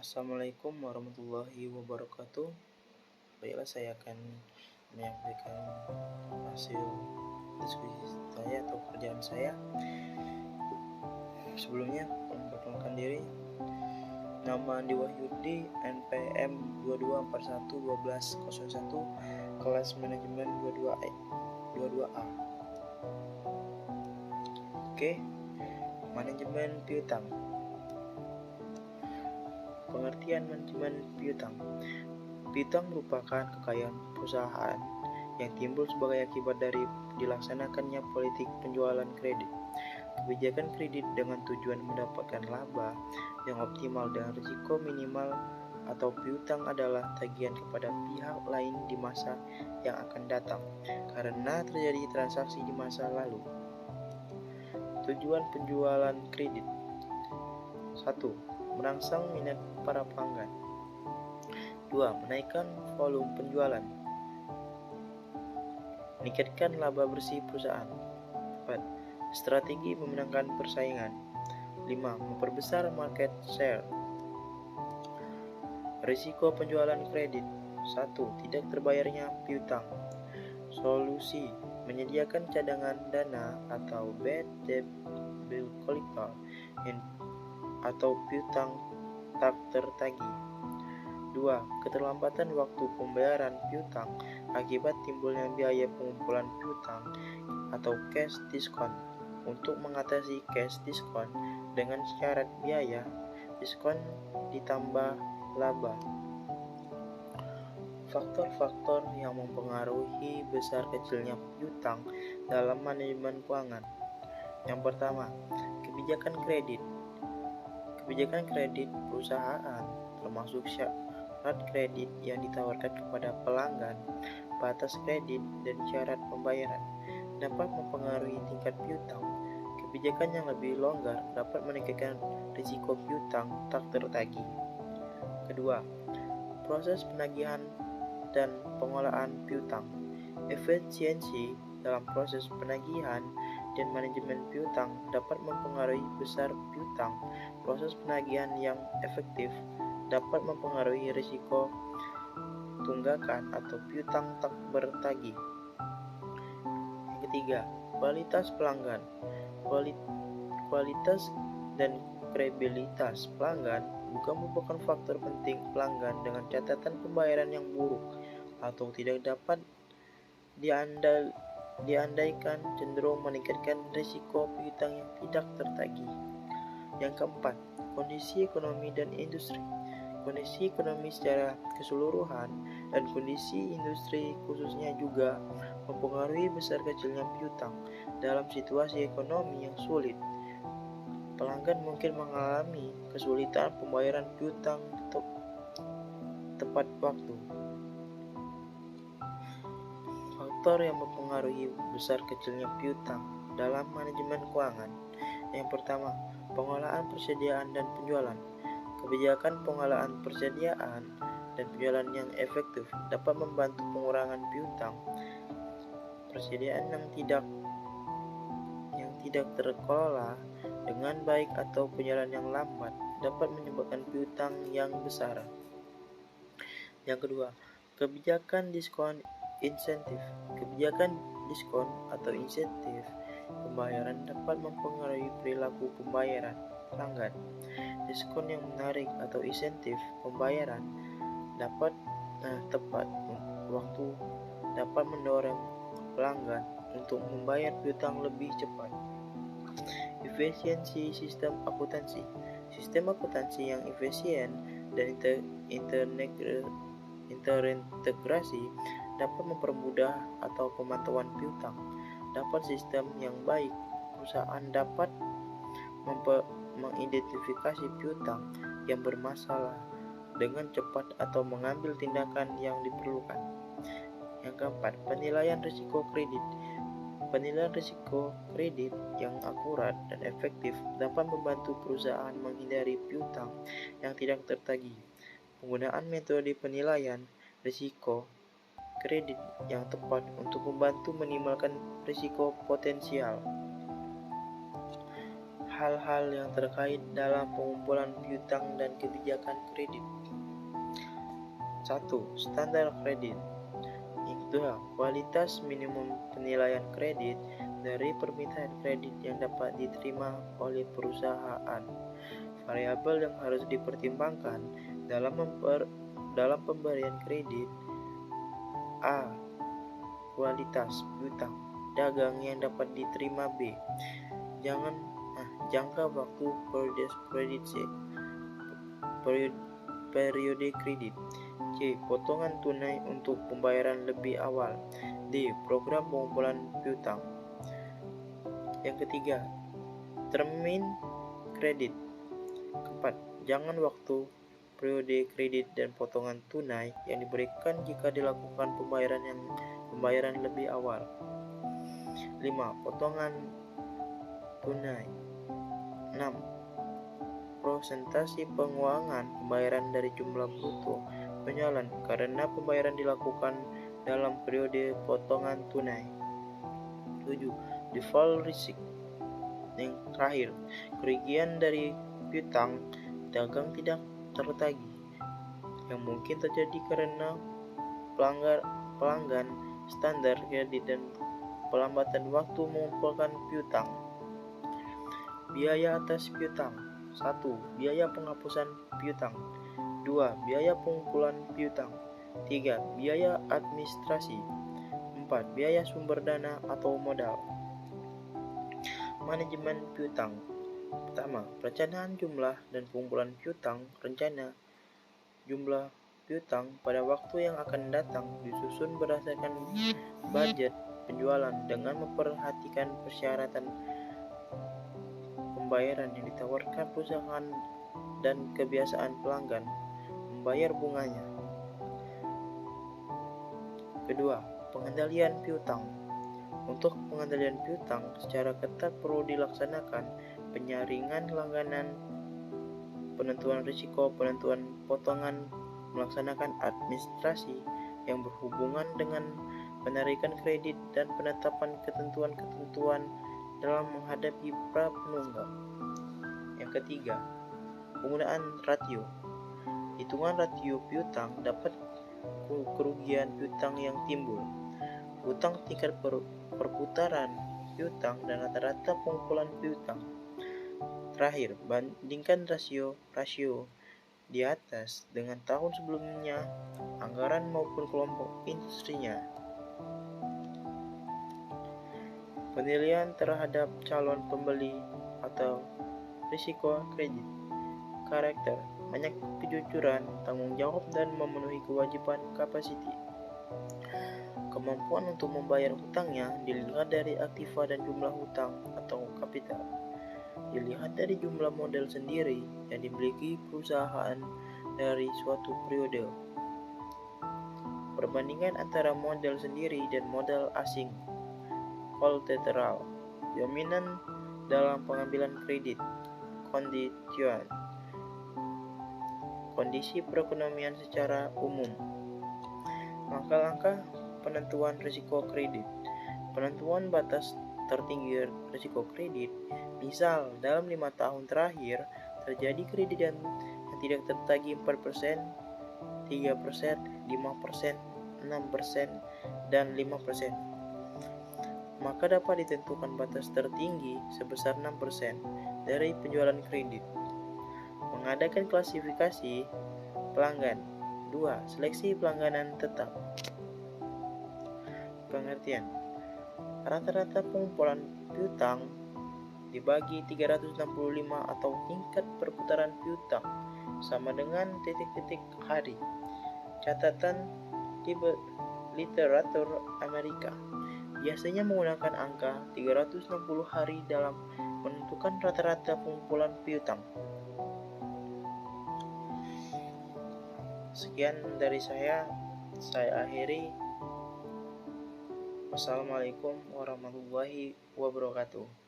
Assalamualaikum warahmatullahi wabarakatuh. Baiklah, saya akan menyampaikan hasil diskusi saya atau pekerjaan saya. Sebelumnya, memperkenalkan diri. Nama Andi Wahyudi, NPM 22411201, kelas manajemen 22A. Oke, manajemen piutang. Pengertian manajemen piutang. Piutang merupakan kekayaan perusahaan yang timbul sebagai akibat dari dilaksanakannya politik penjualan kredit. Kebijakan kredit dengan tujuan mendapatkan laba yang optimal dan risiko minimal atau piutang adalah tagihan kepada pihak lain di masa yang akan datang karena terjadi transaksi di masa lalu. Tujuan penjualan kredit: 1. Merangsang minat para pelanggan. 2. Menaikkan volume penjualan. Meningkatkan laba bersih perusahaan. 4. Strategi memenangkan persaingan. 5. Memperbesar market share. Risiko penjualan kredit. 1. Tidak terbayarnya piutang. Solusi: menyediakan cadangan dana atau bad debt bill collector atau piutang tak tertagih. 2. Keterlambatan waktu pembayaran piutang akibat timbulnya biaya pengumpulan piutang atau cash discount. Untuk mengatasi cash discount dengan syarat biaya diskon ditambah laba. Faktor-faktor yang mempengaruhi besar kecilnya piutang dalam manajemen keuangan. Yang pertama, kebijakan kredit. Kebijakan kredit perusahaan termasuk syarat kredit yang ditawarkan kepada pelanggan, batas kredit, dan syarat pembayaran dapat mempengaruhi tingkat piutang. Kebijakan yang lebih longgar dapat meningkatkan risiko piutang tak tertagih. Kedua, proses penagihan dan pengolahan piutang. Efisiensi dalam proses penagihan dan manajemen piutang dapat mempengaruhi besar piutang. Proses penagihan yang efektif dapat mempengaruhi risiko tunggakan atau piutang tak bertagih. Yang ketiga, kualitas pelanggan. Kualitas dan kredibilitas pelanggan juga merupakan faktor penting. Pelanggan dengan catatan pembayaran yang buruk atau tidak dapat diandaikan cenderung meningkatkan risiko piutang yang tidak tertagih. Yang keempat, kondisi ekonomi dan industri. Kondisi ekonomi secara keseluruhan dan kondisi industri khususnya juga mempengaruhi besar kecilnya piutang. Dalam situasi ekonomi yang sulit, pelanggan mungkin mengalami kesulitan pembayaran piutang tepat waktu. Faktor yang mempengaruhi besar kecilnya piutang dalam manajemen keuangan. Yang pertama, pengolahan persediaan dan penjualan. Kebijakan pengolahan persediaan dan penjualan yang efektif dapat membantu pengurangan piutang. Persediaan yang tidak terkelola dengan baik atau penjualan yang lambat dapat menyebabkan piutang yang besar. Yang kedua, kebijakan diskon insentif. Kebijakan diskon atau insentif pembayaran dapat mempengaruhi perilaku pembayaran pelanggan. Diskon yang menarik atau insentif pembayaran tepat waktu dapat mendorong pelanggan untuk membayar piutang lebih cepat. Efisiensi sistem akuntansi. Sistem akuntansi yang efisien dan terintegrasi dapat mempermudah atau pemantauan piutang. Dapat sistem yang baik, perusahaan dapat mengidentifikasi piutang yang bermasalah dengan cepat atau mengambil tindakan yang diperlukan. Yang keempat, penilaian risiko kredit. Penilaian risiko kredit yang akurat dan efektif dapat membantu perusahaan menghindari piutang yang tidak tertagih. Penggunaan metode penilaian risiko kredit yang tepat untuk membantu minimalkan risiko potensial. hal-hal yang terkait dalam pengumpulan piutang dan kebijakan kredit. 1. Standar kredit. Yang kedua, kualitas minimum penilaian kredit dari permintaan kredit yang dapat diterima oleh perusahaan. Variabel yang harus dipertimbangkan dalam pemberian kredit. A. Kualitas piutang dagang yang dapat diterima. B. Jangka waktu kredit. C. Periode kredit. C. Potongan tunai untuk pembayaran lebih awal. D. Program pengumpulan piutang. Yang ketiga, termin kredit. Keempat, jangan waktu, periode kredit dan potongan tunai yang diberikan jika dilakukan pembayaran lebih awal. 5. Potongan tunai. 6. Persentase penguangan pembayaran dari jumlah bruto penjualan karena pembayaran dilakukan dalam periode potongan tunai. 7. Default risk. Yang terakhir, kerugian dari piutang dagang tidak tertagih yang mungkin terjadi karena pelanggan standar kredit dan pelambatan waktu mengumpulkan piutang. Biaya atas piutang. 1. Biaya penghapusan piutang. 2. Biaya pengumpulan piutang. 3. Biaya administrasi. 4. Biaya sumber dana atau modal. Manajemen piutang. Pertama, perencanaan jumlah dan pengumpulan piutang. Rencana jumlah piutang pada waktu yang akan datang disusun berdasarkan budget penjualan dengan memperhatikan persyaratan pembayaran yang ditawarkan perusahaan dan kebiasaan pelanggan membayar bunganya. Kedua, pengendalian piutang. Untuk pengendalian piutang secara ketat perlu dilaksanakan penyaringan langganan, penentuan risiko, penentuan potongan, melaksanakan administrasi yang berhubungan dengan penarikan kredit dan penetapan ketentuan-ketentuan dalam menghadapi pra penunggak. Yang ketiga, penggunaan rasio. Hitungan rasio piutang dapat kerugian piutang yang timbul, hutang tingkat perputaran piutang dan rata-rata pengumpulan piutang. Terakhir, bandingkan rasio di atas dengan tahun sebelumnya, anggaran maupun kelompok industrinya. Penilaian terhadap calon pembeli atau risiko kredit. Karakter, banyak kejujuran, tanggung jawab, dan memenuhi kewajiban kapasiti. Kemampuan untuk membayar hutangnya dilihat dari aktiva dan jumlah hutang atau kapital. Dilihat dari jumlah modal sendiri yang dimiliki perusahaan dari suatu periode. Perbandingan antara modal sendiri dan modal asing. Kolateral, jaminan dalam pengambilan kredit. Kondisi perekonomian secara umum. Langkah-langkah penentuan risiko kredit. Penentuan batas tertinggi risiko kredit. Misal, dalam 5 tahun terakhir terjadi kredit yang tidak tertagih 4%, 3%, 5%, 6%, dan 5%. Maka dapat ditentukan batas tertinggi sebesar 6% dari penjualan kredit. Mengadakan klasifikasi pelanggan. 2. Seleksi pelangganan tetap. Pengertian. Rata-rata pengumpulan piutang dibagi 365 atau tingkat perputaran piutang sama dengan titik-titik hari. Catatan literatur Amerika biasanya menggunakan angka 360 hari dalam menentukan rata-rata pengumpulan piutang. Sekian dari saya akhiri. Wassalamualaikum warahmatullahi wabarakatuh.